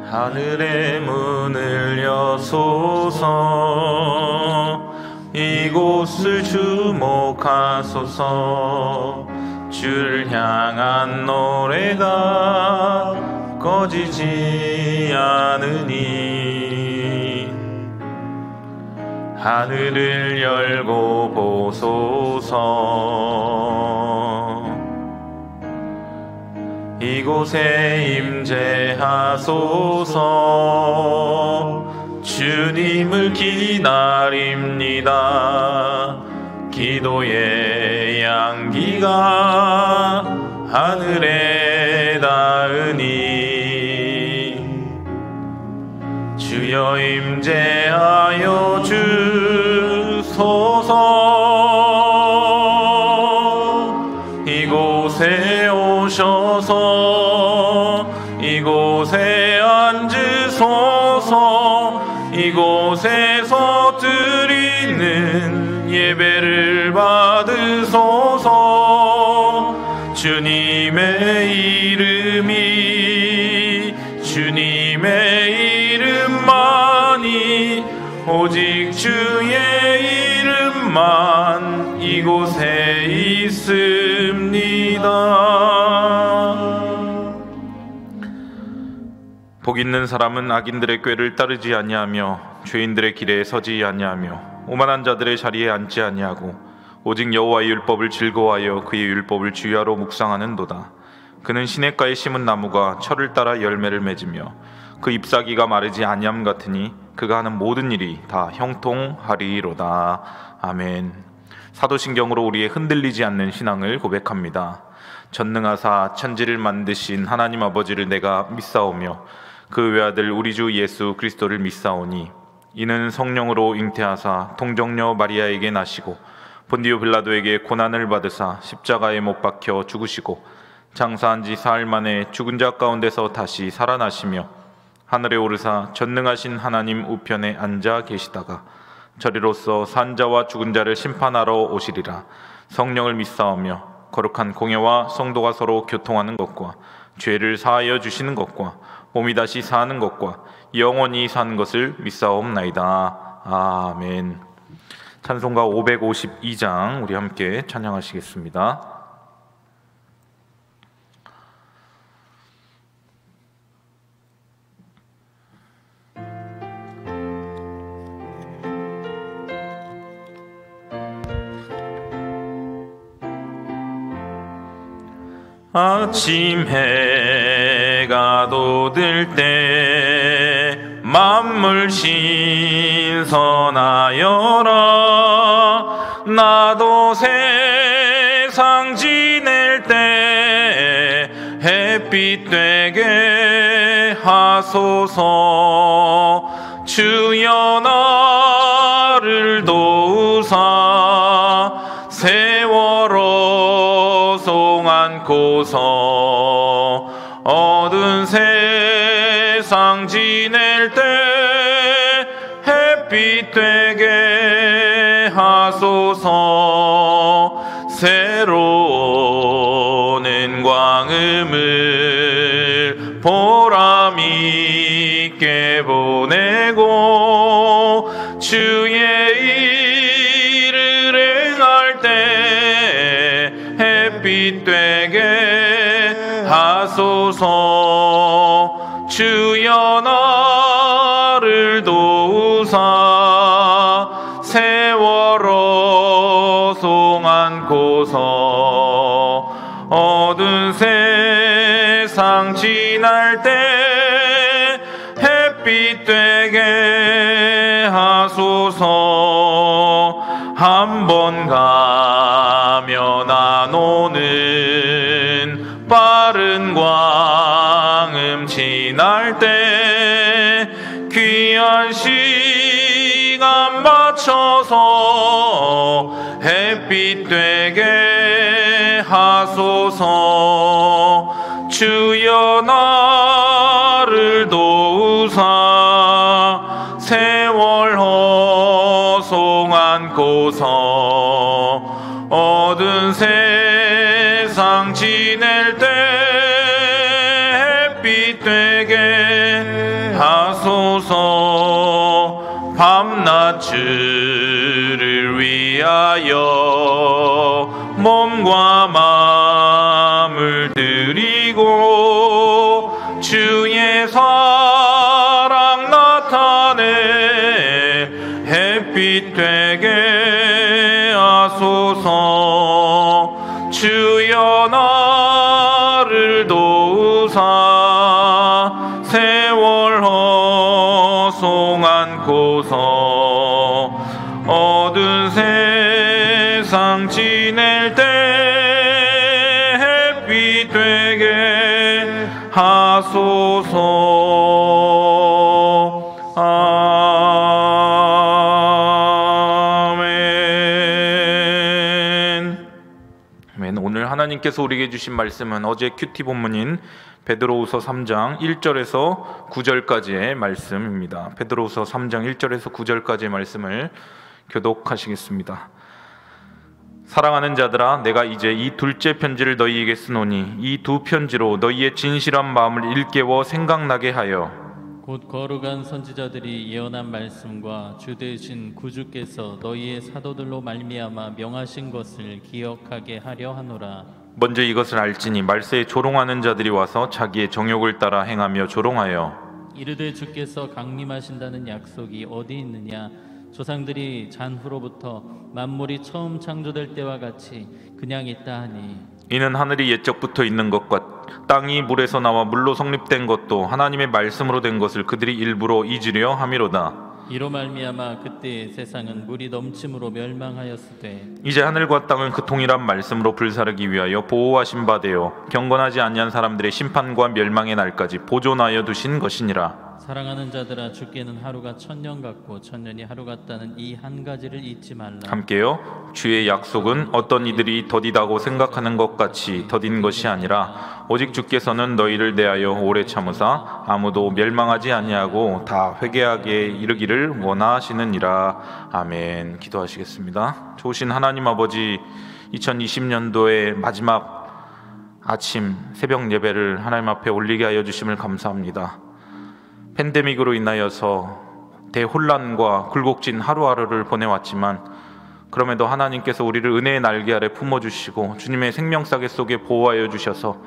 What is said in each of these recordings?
하늘의 문을 여소서. 이곳을 주목하소서. 주를 향한 노래가 꺼지지 않으니 하늘을 열고 보소서. 이곳에 임재하소서. 주님을 기다립니다. 기도의 향기가 하늘에 닿으니 주여 임재하여 주소서. 이곳에 오셔서 이곳에 앉으소서. 이곳에서 드리는 예배를 받으소서. 주님의 이름이 주님의 이름만이 오직 주의 이름만 이곳에 있습니다. 복 있는 사람은 악인들의 꾀를 따르지 아니하며 죄인들의 길에 서지 아니하며 오만한 자들의 자리에 앉지 아니하고 오직 여호와의 율법을 즐거워하여 그의 율법을 주야로 묵상하는도다. 그는 시냇가에 심은 나무가 철을 따라 열매를 맺으며 그 잎사귀가 마르지 아니함 같으니 그가 하는 모든 일이 다 형통하리로다. 아멘. 사도신경으로 우리의 흔들리지 않는 신앙을 고백합니다. 전능하사 천지를 만드신 하나님 아버지를 내가 믿사오며 그 외아들 우리 주 예수 그리스도를 믿사오니 이는 성령으로 잉태하사 동정녀 마리아에게 나시고 본디오 빌라도에게 고난을 받으사 십자가에 못 박혀 죽으시고 장사한 지 사흘 만에 죽은 자 가운데서 다시 살아나시며 하늘에 오르사 전능하신 하나님 우편에 앉아 계시다가 저리로서 산 자와 죽은 자를 심판하러 오시리라. 성령을 믿사오며 거룩한 공예와 성도가 서로 교통하는 것과 죄를 사하여 주시는 것과 몸이 다시 사는 것과 영원히 사는 것을 믿사옵나이다. 아멘. 찬송가 552장 우리 함께 찬양하시겠습니다. 아침 해가 돋을 때 만물 신선하여라. 나도 세상 지낼 때 햇빛 되게 하소서. 주여 나를 도우사 세월호 송 안고서 어두운 세상 지낼 때 햇빛 되게 하소서. 새로운 광음을 보람 있게 보내고 주의 일을 행할 때 햇빛 되게 하소서. 주여 나를 도우사 세월호 송 안고서 어두운 세상 지날 때 햇빛 되게 하소서. 한 번 가며 나노는 빠른 광음 지날 때 귀한 시간 맞춰서 햇빛 되게 하소서. 주여 나를 도우사 세월호 송 안고서 어두운 세상 지낼 때 햇빛 되게 하소서. 밤낮을 위하여 몸과 마음을 드리고 주의 사랑 나타내 햇빛 되게 하소서. 주여 나를 도우사 세월 허송 않고서 어두운 세상 지낼 때 햇빛 되게 하소서. 아멘. 오늘 하나님께서 우리에게 주신 말씀은 어제 큐티 본문인 베드로후서 3장 1절에서 9절까지의 말씀입니다. 베드로후서 3장 1절에서 9절까지의 말씀을 교독하시겠습니다. 사랑하는 자들아, 내가 이제 이 둘째 편지를 너희에게 쓰노니 이 두 편지로 너희의 진실한 마음을 일깨워 생각나게 하여 곧 거룩한 선지자들이 예언한 말씀과 주 되신 구주께서 너희의 사도들로 말미암아 명하신 것을 기억하게 하려 하노라. 먼저 이것을 알지니 말세에 조롱하는 자들이 와서 자기의 정욕을 따라 행하며 조롱하여 이르되 주께서 강림하신다는 약속이 어디 있느냐? 조상들이 잔후로부터 만물이 처음 창조될 때와 같이 그냥 있다 하니 이는 하늘이 옛적부터 있는 것과 땅이 물에서 나와 물로 성립된 것도 하나님의 말씀으로 된 것을 그들이 일부러 잊으려 함이로다. 이로 말미암아 그때 세상은 물이 넘침으로 멸망하였으되 이제 하늘과 땅은 그 동일한 말씀으로 불사르기 위하여 보호하신 바 되어 경건하지 아니한 사람들의 심판과 멸망의 날까지 보존하여 두신 것이니라. 사랑하는 자들아, 주께는 하루가 1000년 같고 1000년이 하루 같다는 이 한 가지를 잊지 말라. 함께요. 주의 약속은 어떤 이들이 더디다고 생각하는 것 같이 더딘 것이 아니라 오직 주께서는 너희를 대하여 오래 참으사 아무도 멸망하지 아니하고 다 회개하게 이르기를 원하시느니라. 아멘. 기도하시겠습니다. 좋으신 하나님 아버지, 2020년도의 마지막 아침 새벽 예배를 하나님 앞에 올리게 하여 주심을 감사합니다. 팬데믹으로 인하여서 대혼란과 굴곡진 하루하루를 보내왔지만 그럼에도 하나님께서 우리를 은혜의 날개 아래 품어주시고 주님의 생명사계 속에 보호하여 주셔서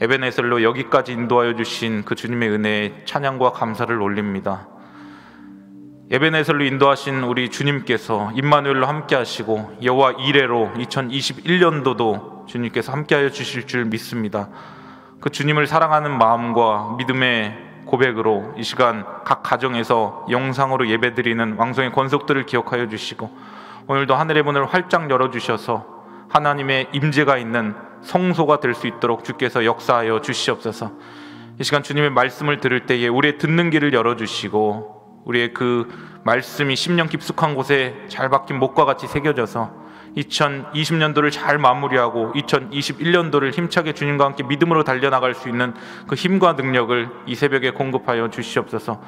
에베네셀로 여기까지 인도하여 주신 그 주님의 은혜에 찬양과 감사를 올립니다. 에베네셀로 인도하신 우리 주님께서 임마누엘로 함께 하시고 여호와 이레로 2021년도도 주님께서 함께하여 주실 줄 믿습니다. 그 주님을 사랑하는 마음과 믿음의 고백으로 이 시간 각 가정에서 영상으로 예배드리는 왕성의 권속들을 기억하여 주시고 오늘도 하늘의 문을 활짝 열어주셔서 하나님의 임재가 있는 성소가 될 수 있도록 주께서 역사하여 주시옵소서. 이 시간 주님의 말씀을 들을 때에 우리의 듣는 길을 열어주시고 우리의 그 말씀이 심령 깊숙한 곳에 잘 박힌 목과 같이 새겨져서 2020년도를 잘 마무리하고 2021년도를 힘차게 주님과 함께 믿음으로 달려나갈 수 있는 그 힘과 능력을 이 새벽에 공급하여 주시옵소서.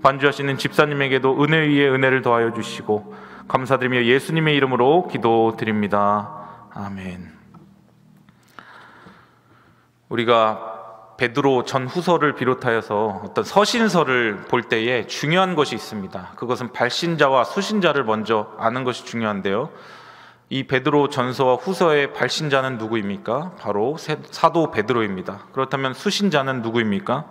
반주하시는 집사님에게도 은혜 위에 은혜를 더하여 주시고 감사드리며 예수님의 이름으로 기도드립니다. 아멘. 우리가 베드로 전후서를 비롯하여서 어떤 서신서를 볼 때에 중요한 것이 있습니다. 그것은 발신자와 수신자를 먼저 아는 것이 중요한데요. 이 베드로 전서와 후서의 발신자는 누구입니까? 바로 사도 베드로입니다. 그렇다면 수신자는 누구입니까?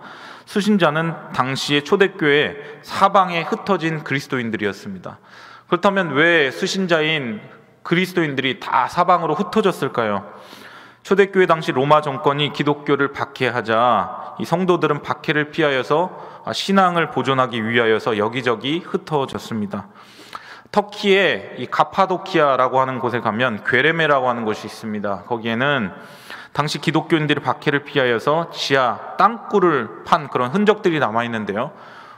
수신자는 당시의 초대교회 사방에 흩어진 그리스도인들이었습니다. 그렇다면 왜 수신자인 그리스도인들이 다 사방으로 흩어졌을까요? 초대교회 당시 로마 정권이 기독교를 박해하자 이 성도들은 박해를 피하여서 신앙을 보존하기 위하여서 여기저기 흩어졌습니다. 터키의 이 가파도키아라고 하는 곳에 가면 괴레메라고 하는 곳이 있습니다. 거기에는 당시 기독교인들이 박해를 피하여서 지하 땅굴을 판 그런 흔적들이 남아 있는데요.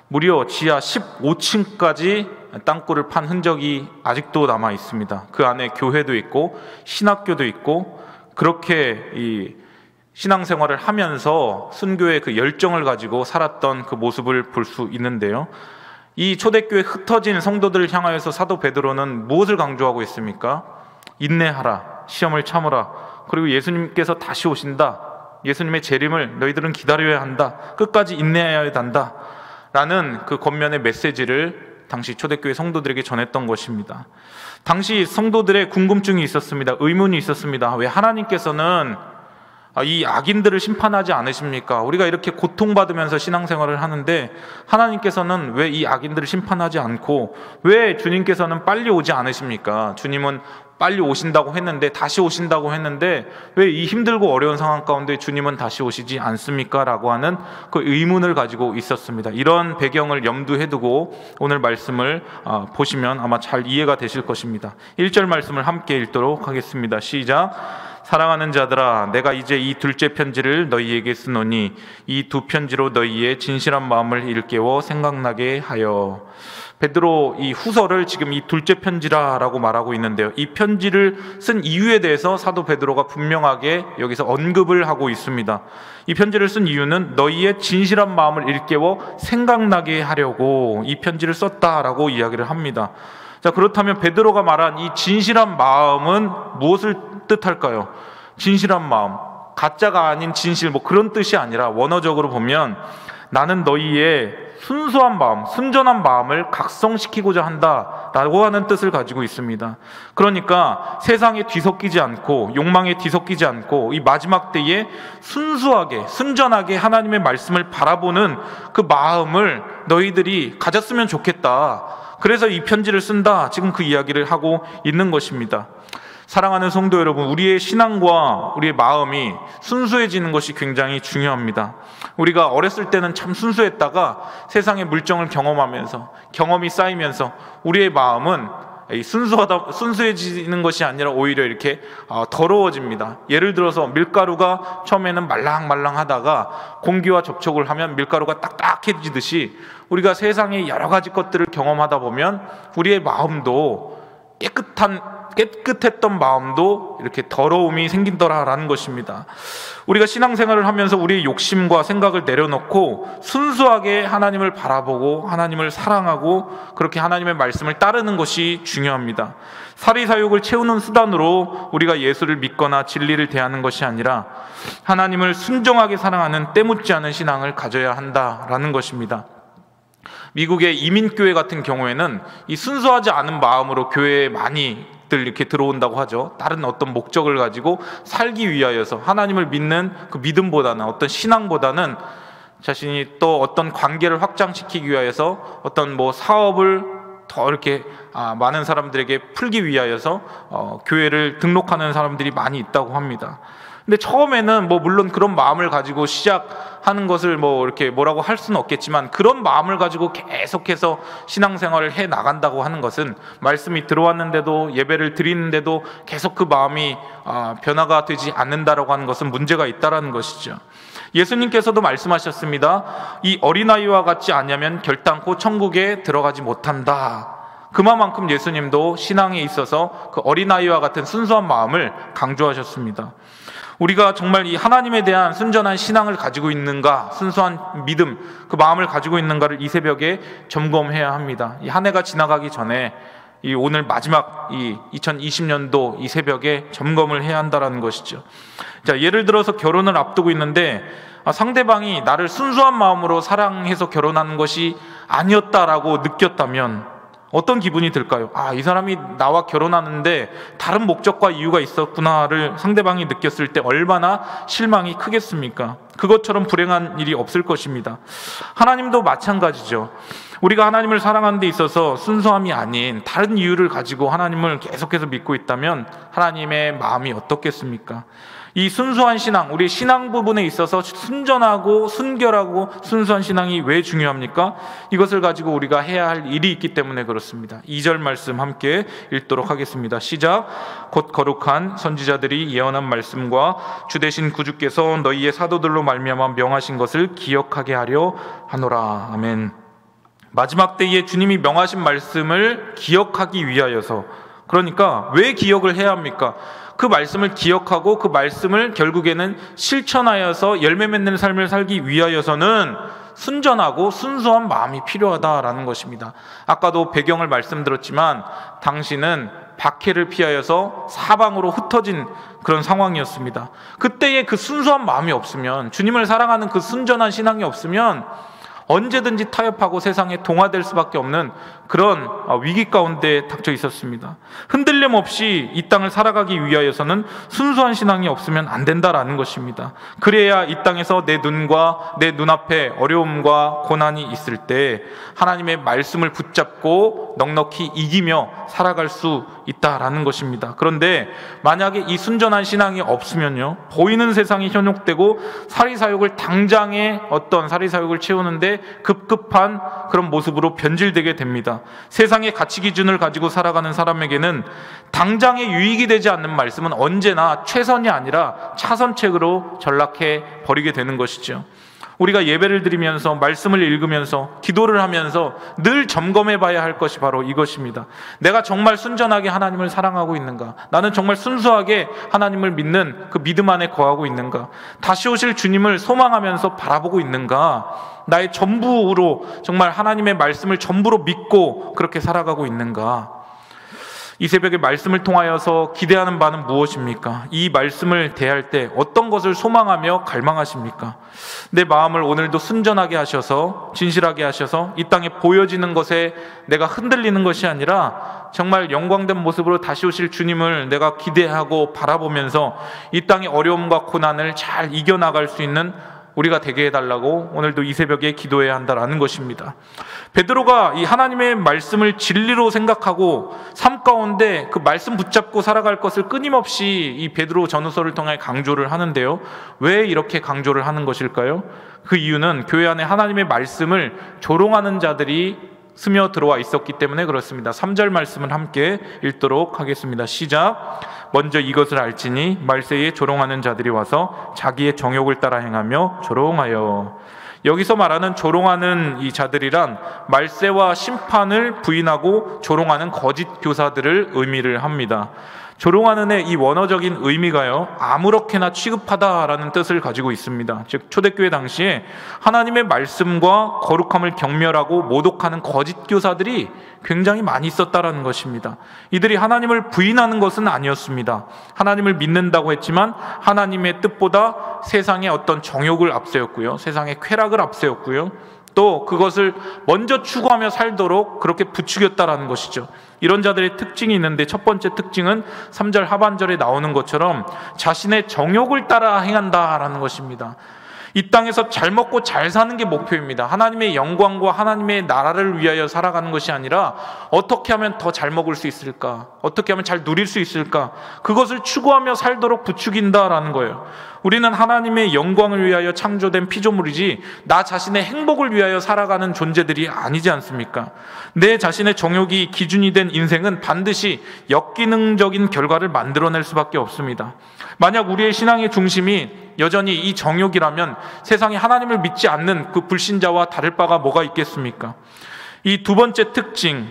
무려 지하 15층까지 땅굴을 판 흔적이 아직도 남아 있습니다. 그 안에 교회도 있고 신학교도 있고 그렇게 이 신앙생활을 하면서 순교의 그 열정을 가지고 살았던 그 모습을 볼 수 있는데요. 이 초대교회 흩어진 성도들을 향하여서 사도 베드로는 무엇을 강조하고 있습니까? 인내하라, 시험을 참으라, 그리고 예수님께서 다시 오신다, 예수님의 재림을 너희들은 기다려야 한다, 끝까지 인내해야 한다, 라는 그 겉면의 메시지를 당시 초대교회 성도들에게 전했던 것입니다. 당시 성도들의 궁금증이 있었습니다. 의문이 있었습니다. 왜 하나님께서는 이 악인들을 심판하지 않으십니까? 우리가 이렇게 고통받으면서 신앙생활을 하는데 하나님께서는 왜 이 악인들을 심판하지 않고 왜 주님께서는 빨리 오지 않으십니까? 주님은 빨리 오신다고 했는데, 다시 오신다고 했는데 왜 이 힘들고 어려운 상황 가운데 주님은 다시 오시지 않습니까? 라고 하는 그 의문을 가지고 있었습니다. 이런 배경을 염두에 두고 오늘 말씀을 보시면 아마 잘 이해가 되실 것입니다. 1절 말씀을 함께 읽도록 하겠습니다. 시작. 사랑하는 자들아, 내가 이제 이 둘째 편지를 너희에게 쓰노니 이 두 편지로 너희의 진실한 마음을 일깨워 생각나게 하여. 베드로 이 후서를 지금 이 둘째 편지라고 말하고 있는데요, 이 편지를 쓴 이유에 대해서 사도 베드로가 분명하게 여기서 언급을 하고 있습니다. 이 편지를 쓴 이유는 너희의 진실한 마음을 일깨워 생각나게 하려고 이 편지를 썼다라고 이야기를 합니다. 자, 그렇다면 베드로가 말한 이 진실한 마음은 무엇을 뜻할까요? 진실한 마음, 가짜가 아닌 진실, 뭐 그런 뜻이 아니라 원어적으로 보면 나는 너희의 순수한 마음, 순전한 마음을 각성시키고자 한다라고 하는 뜻을 가지고 있습니다. 그러니까 세상에 뒤섞이지 않고 욕망에 뒤섞이지 않고 이 마지막 때에 순수하게, 순전하게 하나님의 말씀을 바라보는 그 마음을 너희들이 가졌으면 좋겠다. 그래서 이 편지를 쓴다. 지금 그 이야기를 하고 있는 것입니다. 사랑하는 성도 여러분, 우리의 신앙과 우리의 마음이 순수해지는 것이 굉장히 중요합니다. 우리가 어렸을 때는 참 순수했다가 세상의 물정을 경험하면서 경험이 쌓이면서 우리의 마음은 순수해지는 것이 아니라 오히려 이렇게 더러워집니다. 예를 들어서 밀가루가 처음에는 말랑말랑하다가 공기와 접촉을 하면 밀가루가 딱딱해지듯이 우리가 세상의 여러 가지 것들을 경험하다 보면 우리의 마음도 깨끗했던 마음도 이렇게 더러움이 생긴더라라는 것입니다. 우리가 신앙생활을 하면서 우리의 욕심과 생각을 내려놓고 순수하게 하나님을 바라보고 하나님을 사랑하고 그렇게 하나님의 말씀을 따르는 것이 중요합니다. 사리사욕을 채우는 수단으로 우리가 예수를 믿거나 진리를 대하는 것이 아니라 하나님을 순정하게 사랑하는 때묻지 않은 신앙을 가져야 한다라는 것입니다. 미국의 이민교회 같은 경우에는 이 순수하지 않은 마음으로 교회에 많이 이렇게 들어온다고 하죠. 다른 어떤 목적을 가지고 살기 위하여서 하나님을 믿는 그 믿음보다는, 어떤 신앙보다는 자신이 또 어떤 관계를 확장시키기 위하여서 어떤 뭐 사업을 더 이렇게 많은 사람들에게 풀기 위하여서 교회를 등록하는 사람들이 많이 있다고 합니다. 근데 처음에는 뭐 물론 그런 마음을 가지고 시작하는 것을 뭐 이렇게 뭐라고 할 수는 없겠지만, 그런 마음을 가지고 계속해서 신앙생활을 해 나간다고 하는 것은 말씀이 들어왔는데도, 예배를 드리는데도 계속 그 마음이 변화가 되지 않는다라고 하는 것은 문제가 있다라는 것이죠. 예수님께서도 말씀하셨습니다. 이 어린아이와 같지 않으면 결단코 천국에 들어가지 못한다. 그만큼 예수님도 신앙에 있어서 그 어린아이와 같은 순수한 마음을 강조하셨습니다. 우리가 정말 이 하나님에 대한 순전한 신앙을 가지고 있는가, 순수한 믿음, 그 마음을 가지고 있는가를 이 새벽에 점검해야 합니다. 이 한 해가 지나가기 전에 이 오늘 마지막 이 2020년도 이 새벽에 점검을 해야 한다는 것이죠. 자, 예를 들어서 결혼을 앞두고 있는데 상대방이 나를 순수한 마음으로 사랑해서 결혼하는 것이 아니었다라고 느꼈다면 어떤 기분이 들까요? 이 사람이 나와 결혼하는데 다른 목적과 이유가 있었구나를 상대방이 느꼈을 때 얼마나 실망이 크겠습니까? 그것처럼 불행한 일이 없을 것입니다. 하나님도 마찬가지죠. 우리가 하나님을 사랑하는 데 있어서 순수함이 아닌 다른 이유를 가지고 하나님을 계속해서 믿고 있다면 하나님의 마음이 어떻겠습니까? 이 순수한 신앙, 우리 신앙 부분에 있어서 순전하고 순결하고 순수한 신앙이 왜 중요합니까? 이것을 가지고 우리가 해야 할 일이 있기 때문에 그렇습니다. 2절 말씀 함께 읽도록 하겠습니다. 시작. 곧 거룩한 선지자들이 예언한 말씀과 주 되신 구주께서 너희의 사도들로 말미암아 명하신 것을 기억하게 하려 하노라. 아멘. 마지막 때에 주님이 명하신 말씀을 기억하기 위하여서, 그러니까 왜 기억을 해야 합니까? 그 말씀을 기억하고 그 말씀을 결국에는 실천하여서 열매 맺는 삶을 살기 위하여서는 순전하고 순수한 마음이 필요하다라는 것입니다. 아까도 배경을 말씀드렸지만 당신은 박해를 피하여서 사방으로 흩어진 그런 상황이었습니다. 그때의 그 순수한 마음이 없으면, 주님을 사랑하는 그 순전한 신앙이 없으면 언제든지 타협하고 세상에 동화될 수밖에 없는 그런 위기 가운데 닥쳐 있었습니다. 흔들림 없이 이 땅을 살아가기 위하여서는 순수한 신앙이 없으면 안 된다라는 것입니다. 그래야 이 땅에서 내 눈과 내 눈앞에 어려움과 고난이 있을 때 하나님의 말씀을 붙잡고 넉넉히 이기며 살아갈 수 있다라는 것입니다. 그런데 만약에 이 순전한 신앙이 없으면요, 보이는 세상이 현혹되고 사리사욕을 당장에 어떤 사리사욕을 채우는데 급급한 그런 모습으로 변질되게 됩니다. 세상의 가치 기준을 가지고 살아가는 사람에게는 당장에 유익이 되지 않는 말씀은 언제나 최선이 아니라 차선책으로 전락해 버리게 되는 것이죠. 우리가 예배를 드리면서 말씀을 읽으면서 기도를 하면서 늘 점검해 봐야 할 것이 바로 이것입니다. 내가 정말 순전하게 하나님을 사랑하고 있는가? 나는 정말 순수하게 하나님을 믿는 그 믿음 안에 거하고 있는가? 다시 오실 주님을 소망하면서 바라보고 있는가? 나의 전부로 정말 하나님의 말씀을 전부로 믿고 그렇게 살아가고 있는가? 이 새벽에 말씀을 통하여서 기대하는 바는 무엇입니까? 이 말씀을 대할 때 어떤 것을 소망하며 갈망하십니까? 내 마음을 오늘도 순전하게 하셔서, 진실하게 하셔서 이 땅에 보여지는 것에 내가 흔들리는 것이 아니라 정말 영광된 모습으로 다시 오실 주님을 내가 기대하고 바라보면서 이 땅의 어려움과 고난을 잘 이겨나갈 수 있는 우리가 되게 해달라고 오늘도 이 새벽에 기도해야 한다라는 것입니다. 베드로가 이 하나님의 말씀을 진리로 생각하고 삶 가운데 그 말씀 붙잡고 살아갈 것을 끊임없이 이 베드로 전후서를 통해 강조를 하는데요. 왜 이렇게 강조를 하는 것일까요? 그 이유는 교회 안에 하나님의 말씀을 조롱하는 자들이 스며들어와 있었기 때문에 그렇습니다. 3절 말씀을 함께 읽도록 하겠습니다. 시작. 먼저 이것을 알지니 말세에 조롱하는 자들이 와서 자기의 정욕을 따라 행하며 조롱하여. 여기서 말하는 조롱하는 이 자들이란 말세와 심판을 부인하고 조롱하는 거짓 교사들을 의미를 합니다. 조롱하는의 이 원어적인 의미가요, 아무렇게나 취급하다라는 뜻을 가지고 있습니다. 즉 초대교회 당시에 하나님의 말씀과 거룩함을 경멸하고 모독하는 거짓 교사들이 굉장히 많이 있었다라는 것입니다. 이들이 하나님을 부인하는 것은 아니었습니다. 하나님을 믿는다고 했지만 하나님의 뜻보다 세상의 어떤 정욕을 앞세웠고요, 세상의 쾌락을 앞세웠고요, 또 그것을 먼저 추구하며 살도록 그렇게 부추겼다라는 것이죠. 이런 자들의 특징이 있는데 첫 번째 특징은 3절 하반절에 나오는 것처럼 자신의 정욕을 따라 행한다라는 것입니다. 이 땅에서 잘 먹고 잘 사는 게 목표입니다. 하나님의 영광과 하나님의 나라를 위하여 살아가는 것이 아니라 어떻게 하면 더 잘 먹을 수 있을까? 어떻게 하면 잘 누릴 수 있을까? 그것을 추구하며 살도록 부추긴다라는 거예요. 우리는 하나님의 영광을 위하여 창조된 피조물이지 나 자신의 행복을 위하여 살아가는 존재들이 아니지 않습니까? 내 자신의 정욕이 기준이 된 인생은 반드시 역기능적인 결과를 만들어낼 수밖에 없습니다. 만약 우리의 신앙의 중심이 여전히 이 정욕이라면 세상에 하나님을 믿지 않는 그 불신자와 다를 바가 뭐가 있겠습니까? 이 두 번째 특징,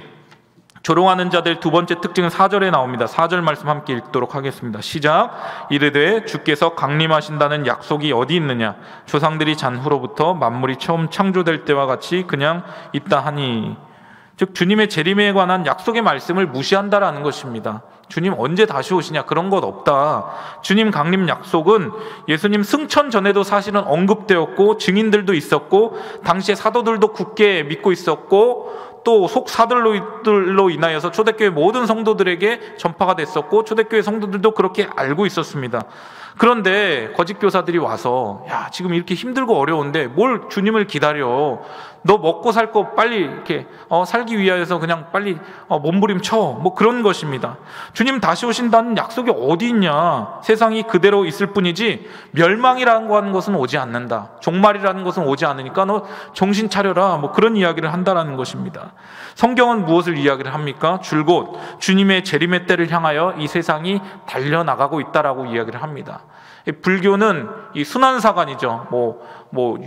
조롱하는 자들 두 번째 특징은 4절에 나옵니다. 4절 말씀 함께 읽도록 하겠습니다. 시작. 이르되 주께서 강림하신다는 약속이 어디 있느냐? 조상들이 잔 후로부터 만물이 처음 창조될 때와 같이 그냥 있다 하니. 즉 주님의 재림에 관한 약속의 말씀을 무시한다라는 것입니다. 주님 언제 다시 오시냐, 그런 것 없다. 주님 강림 약속은 예수님 승천 전에도 사실은 언급되었고 증인들도 있었고 당시에 사도들도 굳게 믿고 있었고 또 속사들로 인하여서 초대교회 모든 성도들에게 전파가 됐었고 초대교회 성도들도 그렇게 알고 있었습니다. 그런데 거짓 교사들이 와서 야, 지금 이렇게 힘들고 어려운데 뭘 주님을 기다려? 너 먹고 살 거 빨리 이렇게 살기 위하여서 그냥 빨리 몸부림쳐, 뭐 그런 것입니다. 주님 다시 오신다는 약속이 어디 있냐? 세상이 그대로 있을 뿐이지 멸망이라는 거 하는 것은 오지 않는다. 종말이라는 것은 오지 않으니까 너 정신 차려라, 뭐 그런 이야기를 한다라는 것입니다. 성경은 무엇을 이야기를 합니까? 줄곧 주님의 재림의 때를 향하여 이 세상이 달려나가고 있다라고 이야기를 합니다. 불교는 이 순환사관이죠.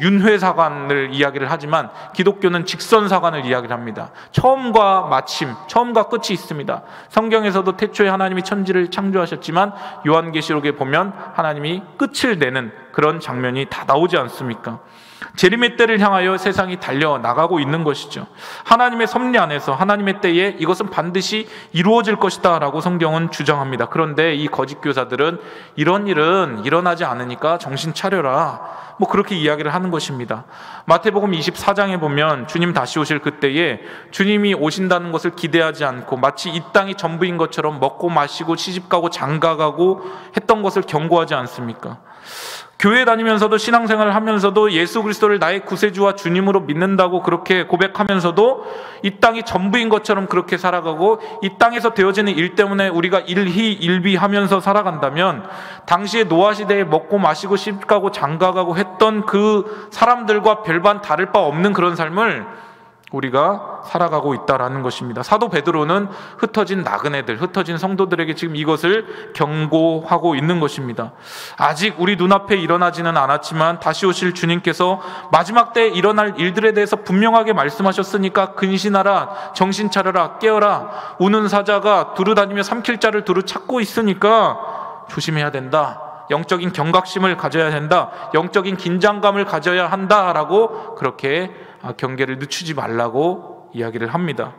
윤회사관을 이야기를 하지만 기독교는 직선사관을 이야기를 합니다. 처음과 마침, 처음과 끝이 있습니다. 성경에서도 태초에 하나님이 천지를 창조하셨지만 요한계시록에 보면 하나님이 끝을 내는 그런 장면이 다 나오지 않습니까? 재림의 때를 향하여 세상이 달려나가고 있는 것이죠. 하나님의 섭리 안에서 하나님의 때에 이것은 반드시 이루어질 것이다 라고 성경은 주장합니다. 그런데 이 거짓 교사들은 이런 일은 일어나지 않으니까 정신 차려라, 그렇게 이야기를 하는 것입니다. 마태복음 24장에 보면 주님 다시 오실 그때에 주님이 오신다는 것을 기대하지 않고 마치 이 땅이 전부인 것처럼 먹고 마시고 시집가고 장가가고 했던 것을 경고하지 않습니까? 교회 다니면서도 신앙생활을 하면서도 예수 그리스도를 나의 구세주와 주님으로 믿는다고 그렇게 고백하면서도 이 땅이 전부인 것처럼 그렇게 살아가고 이 땅에서 되어지는 일 때문에 우리가 일희일비하면서 살아간다면 당시에 노아시대에 먹고 마시고 시집가고 장가가고 했던 그 사람들과 별반 다를 바 없는 그런 삶을 우리가 살아가고 있다라는 것입니다. 사도 베드로는 흩어진 나그네들, 흩어진 성도들에게 지금 이것을 경고하고 있는 것입니다. 아직 우리 눈앞에 일어나지는 않았지만 다시 오실 주님께서 마지막 때에 일어날 일들에 대해서 분명하게 말씀하셨으니까 근신하라, 정신 차려라, 깨어라. 우는 사자가 두루 다니며 삼킬 자를 두루 찾고 있으니까 조심해야 된다. 영적인 경각심을 가져야 된다. 영적인 긴장감을 가져야 한다라고 그렇게 경계를 늦추지 말라고 이야기를 합니다.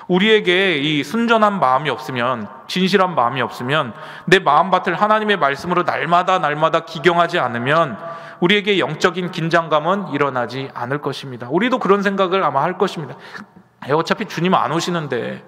우리에게 이 순전한 마음이 없으면, 진실한 마음이 없으면, 내 마음밭을 하나님의 말씀으로 날마다 기경하지 않으면 우리에게 영적인 긴장감은 일어나지 않을 것입니다. 우리도 그런 생각을 아마 할 것입니다. 어차피 주님 안 오시는데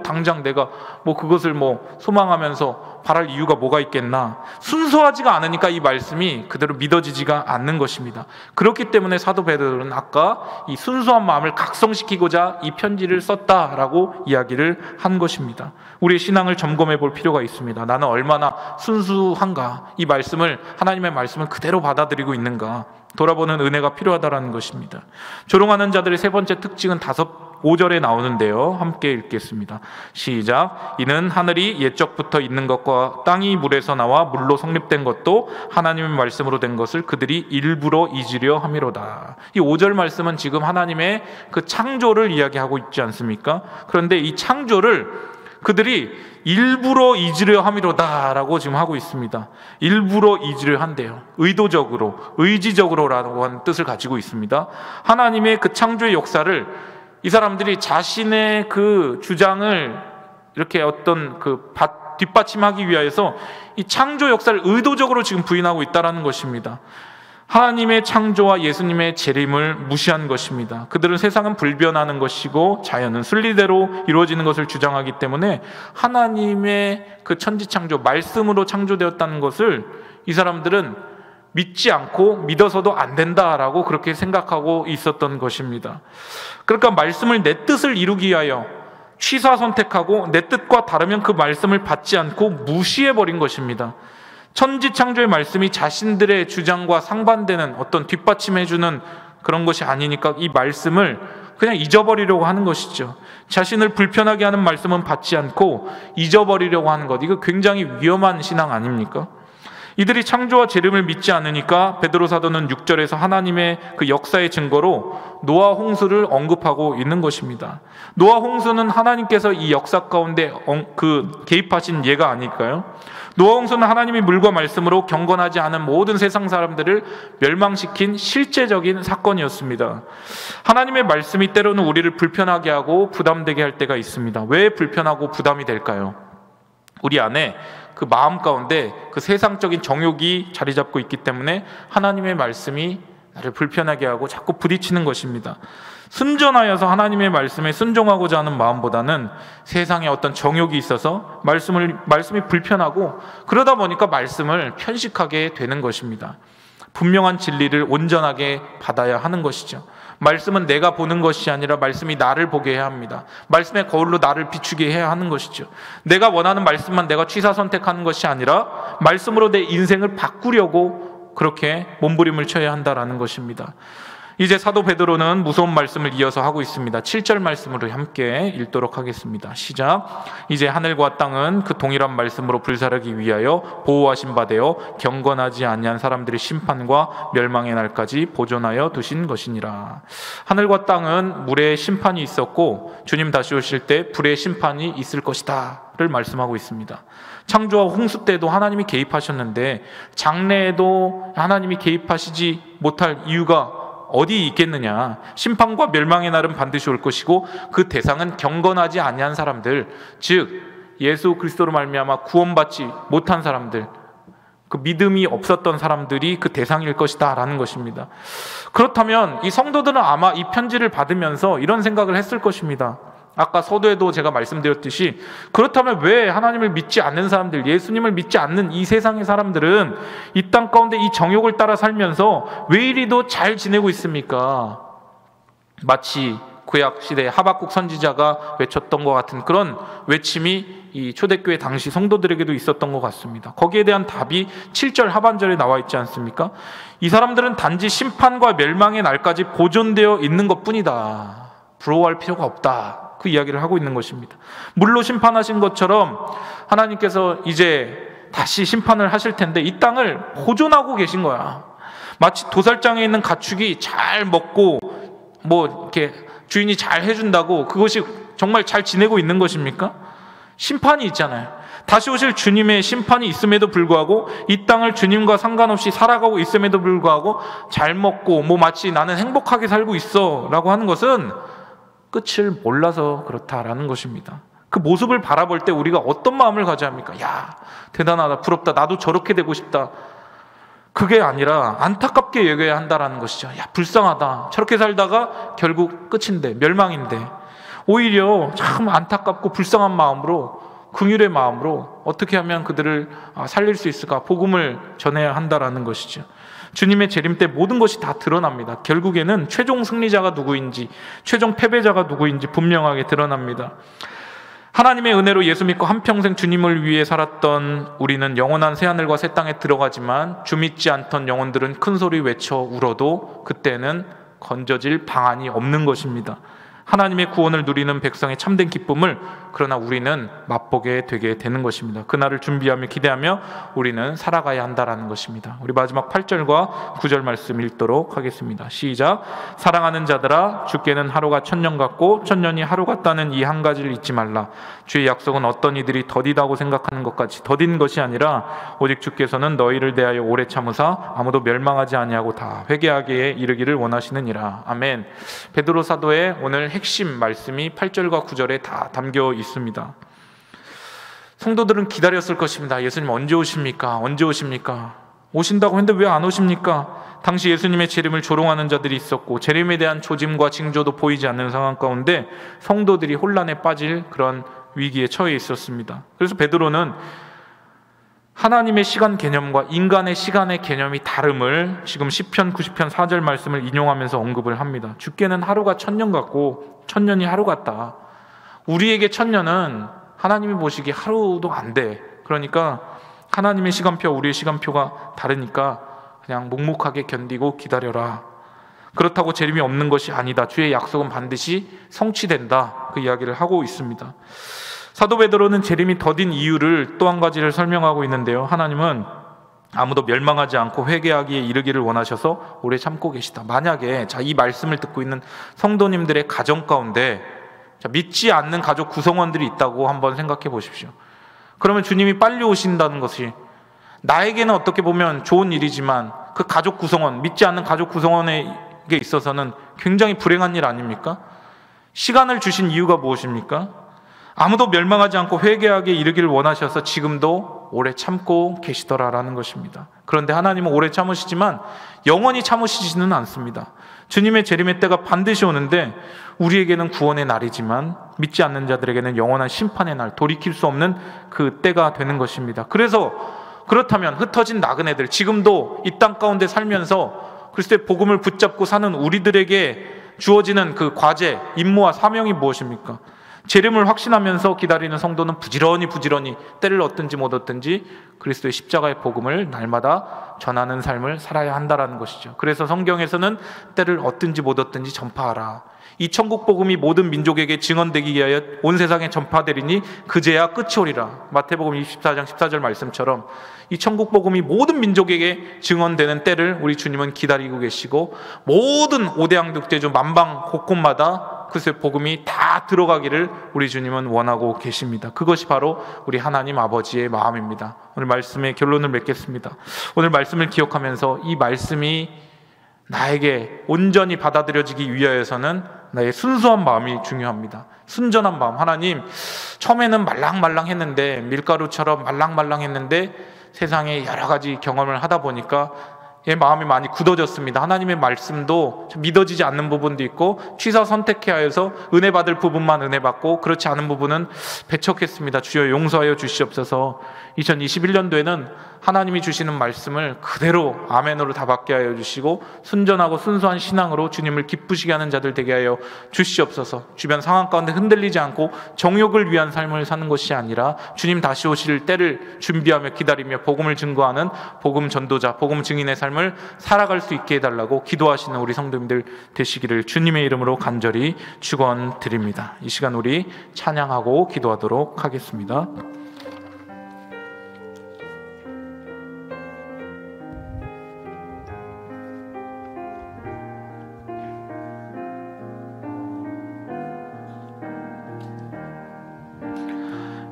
당장 내가 그것을 소망하면서 바랄 이유가 뭐가 있겠나. 순수하지가 않으니까 이 말씀이 그대로 믿어지지가 않는 것입니다. 그렇기 때문에 사도 베드로는 아까 이 순수한 마음을 각성시키고자 이 편지를 썼다라고 이야기를 한 것입니다. 우리의 신앙을 점검해 볼 필요가 있습니다. 나는 얼마나 순수한가, 이 말씀을, 하나님의 말씀을 그대로 받아들이고 있는가 돌아보는 은혜가 필요하다는 것입니다. 조롱하는 자들의 세 번째 특징은 5절에 나오는데요. 함께 읽겠습니다. 시작. 이는 하늘이 옛적부터 있는 것과 땅이 물에서 나와 물로 성립된 것도 하나님의 말씀으로 된 것을 그들이 일부러 잊으려 함이로다. 이 5절 말씀은 지금 하나님의 그 창조를 이야기하고 있지 않습니까? 그런데 이 창조를 그들이 일부러 잊으려 함이로다라고 지금 하고 있습니다. 일부러 잊으려 한대요. 의도적으로, 의지적으로라고 하는 뜻을 가지고 있습니다. 하나님의 그 창조의 역사를 이 사람들이 자신의 그 주장을 이렇게 뒷받침하기 위해서 이 창조 역사를 의도적으로 지금 부인하고 있다는 것입니다. 하나님의 창조와 예수님의 재림을 무시한 것입니다. 그들은 세상은 불변하는 것이고 자연은 순리대로 이루어지는 것을 주장하기 때문에 하나님의 그 천지창조, 말씀으로 창조되었다는 것을 이 사람들은 믿지 않고 믿어서도 안 된다라고 그렇게 생각하고 있었던 것입니다. 그러니까 말씀을 내 뜻을 이루기 위하여 취사 선택하고 내 뜻과 다르면 그 말씀을 받지 않고 무시해버린 것입니다. 천지창조의 말씀이 자신들의 주장과 상반되는 어떤 뒷받침해주는 그런 것이 아니니까 이 말씀을 그냥 잊어버리려고 하는 것이죠. 자신을 불편하게 하는 말씀은 받지 않고 잊어버리려고 하는 것, 이거 굉장히 위험한 신앙 아닙니까? 이들이 창조와 재림을 믿지 않으니까 베드로 사도는 6절에서 하나님의 그 역사의 증거로 노아 홍수를 언급하고 있는 것입니다. 노아 홍수는 하나님께서 이 역사 가운데 개입하신 예가 아닐까요? 노아 홍수는 하나님이 물과 말씀으로 경건하지 않은 모든 세상 사람들을 멸망시킨 실제적인 사건이었습니다. 하나님의 말씀이 때로는 우리를 불편하게 하고 부담되게 할 때가 있습니다. 왜 불편하고 부담이 될까요? 우리 안에 그 마음 가운데 그 세상적인 정욕이 자리 잡고 있기 때문에 하나님의 말씀이 나를 불편하게 하고 자꾸 부딪히는 것입니다. 순전하여서 하나님의 말씀에 순종하고자 하는 마음보다는 세상에 어떤 정욕이 있어서 말씀이 불편하고 그러다 보니까 말씀을 편식하게 되는 것입니다. 분명한 진리를 온전하게 받아야 하는 것이죠. 말씀은 내가 보는 것이 아니라 말씀이 나를 보게 해야 합니다. 말씀의 거울로 나를 비추게 해야 하는 것이죠. 내가 원하는 말씀만 내가 취사 선택하는 것이 아니라 말씀으로 내 인생을 바꾸려고 그렇게 몸부림을 쳐야 한다라는 것입니다. 이제 사도 베드로는 무서운 말씀을 이어서 하고 있습니다. 7절 말씀으로 함께 읽도록 하겠습니다. 시작. 이제 하늘과 땅은 그 동일한 말씀으로 불사르기 위하여 보호하신 바 되어 경건하지 아니한 사람들의 심판과 멸망의 날까지 보존하여 두신 것이니라. 하늘과 땅은 물의 심판이 있었고 주님 다시 오실 때 불의 심판이 있을 것이다 를 말씀하고 있습니다. 창조와 홍수 때도 하나님이 개입하셨는데 장래에도 하나님이 개입하시지 못할 이유가 어디 있겠느냐. 심판과 멸망의 날은 반드시 올 것이고 그 대상은 경건하지 아니한 사람들, 즉 예수 그리스도로 말미암아 구원받지 못한 사람들, 그 믿음이 없었던 사람들이 그 대상일 것이다 라는 것입니다. 그렇다면 이 성도들은 아마 이 편지를 받으면서 이런 생각을 했을 것입니다. 아까 서두에도 제가 말씀드렸듯이 그렇다면 왜 하나님을 믿지 않는 사람들, 예수님을 믿지 않는 이 세상의 사람들은 이 땅 가운데 이 정욕을 따라 살면서 왜 이리도 잘 지내고 있습니까? 마치 구약 시대 하박국 선지자가 외쳤던 것 같은 그런 외침이 이 초대교회 당시 성도들에게도 있었던 것 같습니다. 거기에 대한 답이 7절 하반절에 나와 있지 않습니까? 이 사람들은 단지 심판과 멸망의 날까지 보존되어 있는 것뿐이다. 부러워할 필요가 없다. 그 이야기를 하고 있는 것입니다. 물로 심판하신 것처럼 하나님께서 이제 다시 심판을 하실 텐데 이 땅을 보존하고 계신 거야. 마치 도살장에 있는 가축이 잘 먹고 이렇게 주인이 잘 해준다고 그것이 정말 잘 지내고 있는 것입니까? 심판이 있잖아요. 다시 오실 주님의 심판이 있음에도 불구하고 이 땅을 주님과 상관없이 살아가고 있음에도 불구하고 잘 먹고 마치 나는 행복하게 살고 있어 라고 하는 것은 끝을 몰라서 그렇다라는 것입니다. 그 모습을 바라볼 때 우리가 어떤 마음을 가져야 합니까? 야, 대단하다, 부럽다, 나도 저렇게 되고 싶다. 그게 아니라 안타깝게 여겨야 한다라는 것이죠. 야, 불쌍하다. 저렇게 살다가 결국 끝인데, 멸망인데. 오히려 참 안타깝고 불쌍한 마음으로, 긍휼의 마음으로 어떻게 하면 그들을 살릴 수 있을까? 복음을 전해야 한다라는 것이죠. 주님의 재림 때 모든 것이 다 드러납니다. 결국에는 최종 승리자가 누구인지, 최종 패배자가 누구인지 분명하게 드러납니다. 하나님의 은혜로 예수 믿고 한평생 주님을 위해 살았던 우리는 영원한 새하늘과 새 땅에 들어가지만 주 믿지 않던 영혼들은 큰 소리 외쳐 울어도 그때는 건져질 방안이 없는 것입니다. 하나님의 구원을 누리는 백성의 참된 기쁨을 그러나 우리는 맛보게 되게 되는 것입니다. 그날을 준비하며 기대하며 우리는 살아가야 한다라는 것입니다. 우리 마지막 8절과 9절 말씀 읽도록 하겠습니다. 시작. 사랑하는 자들아, 주께는 하루가 천년 같고 천년이 하루 같다는 이 한 가지를 잊지 말라. 주의 약속은 어떤 이들이 더디다고 생각하는 것 같이 더딘 것이 아니라 오직 주께서는 너희를 대하여 오래 참으사 아무도 멸망하지 아니하고 다 회개하기에 이르기를 원하시느니라. 아멘. 베드로 사도의 오늘 핵심 말씀이 8절과 9절에 다 담겨 있습니다. 성도들은 기다렸을 것입니다. 예수님 언제 오십니까? 언제 오십니까? 오신다고 했는데 왜 안 오십니까? 당시 예수님의 재림을 조롱하는 자들이 있었고 재림에 대한 조짐과 징조도 보이지 않는 상황 가운데 성도들이 혼란에 빠질 그런 위기에 처해 있었습니다. 그래서 베드로는 하나님의 시간 개념과 인간의 시간의 개념이 다름을 지금 시편 90편 4절 말씀을 인용하면서 언급을 합니다. 주께는 하루가 천년 같고 천년이 하루 같다. 우리에게 천년은 하나님이 보시기에 하루도 안 돼. 그러니까 하나님의 시간표와 우리의 시간표가 다르니까 그냥 묵묵하게 견디고 기다려라. 그렇다고 재림이 없는 것이 아니다. 주의 약속은 반드시 성취된다. 그 이야기를 하고 있습니다. 사도 베드로는 재림이 더딘 이유를 또 한 가지를 설명하고 있는데요. 하나님은 아무도 멸망하지 않고 회개하기에 이르기를 원하셔서 오래 참고 계시다. 만약에 이 말씀을 듣고 있는 성도님들의 가정 가운데 믿지 않는 가족 구성원들이 있다고 한번 생각해 보십시오. 그러면 주님이 빨리 오신다는 것이 나에게는 어떻게 보면 좋은 일이지만 그 가족 구성원, 믿지 않는 가족 구성원에게 있어서는 굉장히 불행한 일 아닙니까? 시간을 주신 이유가 무엇입니까? 아무도 멸망하지 않고 회개하게 이르기를 원하셔서 지금도 오래 참고 계시더라라는 것입니다. 그런데 하나님은 오래 참으시지만 영원히 참으시지는 않습니다. 주님의 재림의 때가 반드시 오는데 우리에게는 구원의 날이지만 믿지 않는 자들에게는 영원한 심판의 날, 돌이킬 수 없는 그 때가 되는 것입니다. 그래서 그렇다면 흩어진 나그네들, 지금도 이 땅 가운데 살면서 그리스도의 복음을 붙잡고 사는 우리들에게 주어지는 그 과제, 임무와 사명이 무엇입니까? 재림을 확신하면서 기다리는 성도는 부지런히 때를 얻든지 못 얻든지 그리스도의 십자가의 복음을 날마다 전하는 삶을 살아야 한다라는 것이죠. 그래서 성경에서는 때를 얻든지 못 얻든지 전파하라. 이 천국 복음이 모든 민족에게 증언되기 위하여 온 세상에 전파되리니 그제야 끝이 오리라. 마태복음 24장 14절 말씀처럼 이 천국 복음이 모든 민족에게 증언되는 때를 우리 주님은 기다리고 계시고, 모든 오대양득제주 만방 곳곳마다 그 복음이 다 들어가기를 우리 주님은 원하고 계십니다. 그것이 바로 우리 하나님 아버지의 마음입니다. 오늘 말씀의 결론을 맺겠습니다. 오늘 말씀을 기억하면서 이 말씀이 나에게 온전히 받아들여지기 위하여서는 나의 순수한 마음이 중요합니다. 순전한 마음. 하나님, 처음에는 말랑말랑했는데, 밀가루처럼 말랑말랑했는데 세상에 여러 가지 경험을 하다 보니까 내 마음이 많이 굳어졌습니다. 하나님의 말씀도 믿어지지 않는 부분도 있고, 취사 선택해야 해서 은혜 받을 부분만 은혜 받고 그렇지 않은 부분은 배척했습니다. 주여 용서하여 주시옵소서. 2021년도에는 하나님이 주시는 말씀을 그대로 아멘으로 다 받게 하여 주시고, 순전하고 순수한 신앙으로 주님을 기쁘시게 하는 자들 되게 하여 주시옵소서. 주변 상황 가운데 흔들리지 않고 정욕을 위한 삶을 사는 것이 아니라 주님 다시 오실 때를 준비하며 기다리며 복음을 증거하는 복음 전도자, 복음 증인의 삶을 살아갈 수 있게 해달라고 기도하시는 우리 성도님들 되시기를 주님의 이름으로 간절히 축원드립니다. 이 시간 우리 찬양하고 기도하도록 하겠습니다.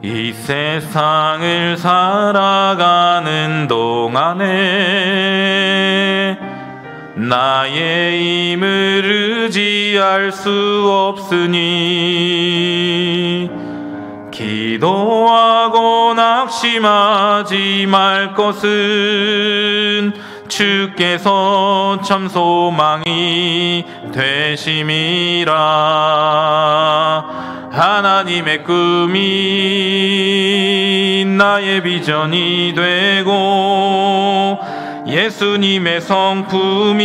이 세상을 살아가는 동안에 나의 힘을 의지할 수 없으니 기도하고 낙심하지 말 것은 주께서 참 소망이 되심이라. 하나님의 꿈이 나의 비전이 되고 예수님의 성품이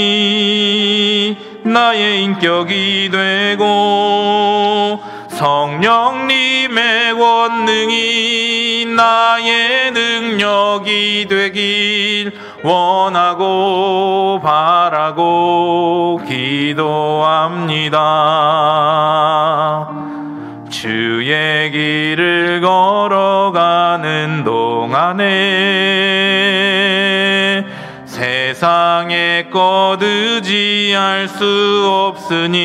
나의 인격이 되고 성령님의 권능이 나의 능력이 되길 원하고 바라고 기도합니다. 주의 길을 걸어가는 동안에 세상의 것 의지할 수 없으니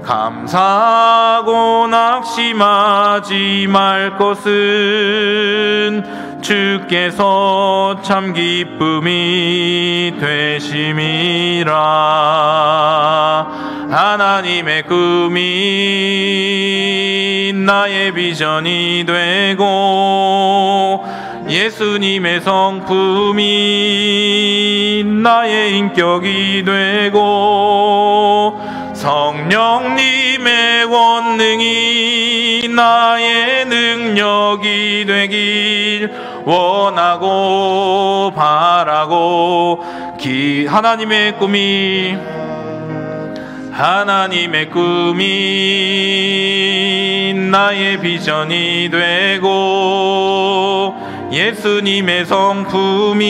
감사하고 낙심하지 말 것은 주께서 참 기쁨이 되심이라. 하나님의 꿈이 나의 비전이 되고 예수님의 성품이 나의 인격이 되고 성령님의 권능이 나의 능력이 되길 원하고 바라고 하나님의 꿈이 나의 비전이 되고 예수님의 성품이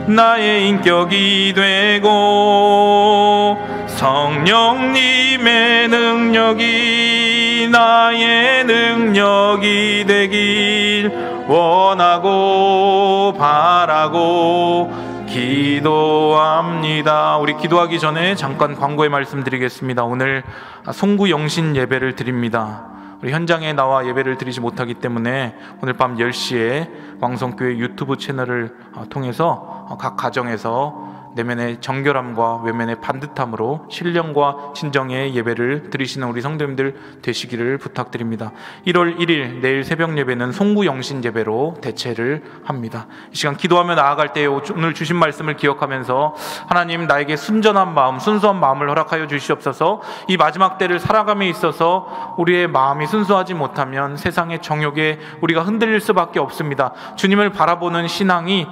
나의 인격이 되고 성령님의 능력이 나의 능력이 되길 원하고 바라고 기도합니다. 우리 기도하기 전에 잠깐 광고의 말씀 드리겠습니다. 오늘 송구 영신 예배를 드립니다. 우리 현장에 나와 예배를 드리지 못하기 때문에 오늘 밤 10시에 왕성교회 유튜브 채널을 통해서 각 가정에서 내면의 정결함과 외면의 반듯함으로 신령과 진정의 예배를 드리시는 우리 성도님들 되시기를 부탁드립니다. 1월 1일 내일 새벽 예배는 송구 영신 예배로 대체를 합니다. 이 시간 기도하며 나아갈 때 오늘 주신 말씀을 기억하면서 하나님, 나에게 순전한 마음, 순수한 마음을 허락하여 주시옵소서. 이 마지막 때를 살아감에 있어서 우리의 마음이 순수하지 못하면 세상의 정욕에 우리가 흔들릴 수밖에 없습니다. 주님을 바라보는 신앙이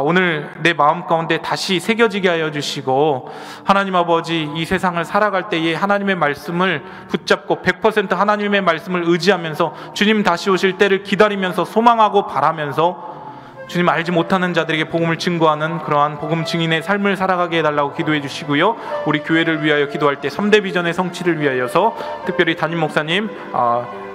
오늘 내 마음 가운데 다시 새겨 새겨지게 하여 주시고, 하나님 아버지, 이 세상을 살아갈 때에 하나님의 말씀을 붙잡고 100% 하나님의 말씀을 의지하면서 주님 다시 오실 때를 기다리면서 소망하고 바라면서 주님 알지 못하는 자들에게 복음을 증거하는 그러한 복음 증인의 삶을 살아가게 해달라고 기도해 주시고요. 우리 교회를 위하여 기도할 때 3대 비전의 성취를 위하여서 특별히 담임 목사님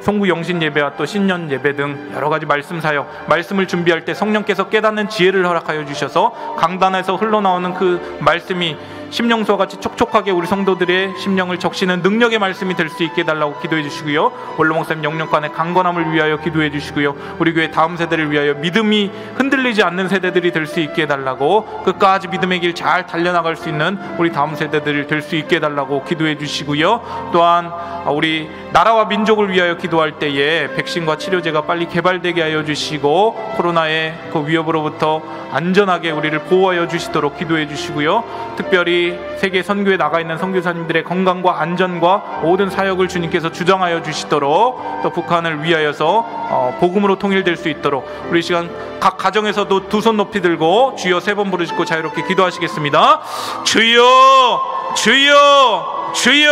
송구 영신 예배와 또 신년 예배 등 여러 가지 말씀 사역, 말씀을 준비할 때 성령께서 깨닫는 지혜를 허락하여 주셔서 강단에서 흘러나오는 그 말씀이 심령수와 같이 촉촉하게 우리 성도들의 심령을 적시는 능력의 말씀이 될 수 있게 해달라고 기도해 주시고요. 원로 목사님 영령간의 강건함을 위하여 기도해 주시고요. 우리 교회 다음 세대를 위하여 믿음이 흔들리지 않는 세대들이 될 수 있게 해달라고, 끝까지 믿음의 길 잘 달려나갈 수 있는 우리 다음 세대들이 될 수 있게 해달라고 기도해 주시고요. 또한 우리 나라와 민족을 위하여 기도할 때에 백신과 치료제가 빨리 개발되게 하여 주시고, 코로나의 그 위협으로부터 안전하게 우리를 보호하여 주시도록 기도해 주시고요. 특별히 세계 선교에 나가 있는 선교사님들의 건강과 안전과 모든 사역을 주님께서 주장하여 주시도록, 또 북한을 위하여서 복음으로 통일될 수 있도록 우리 시간 각 가정에서도 두 손 높이 들고 주여 3번 부르짖고 자유롭게 기도하시겠습니다. 주여, 주여, 주여.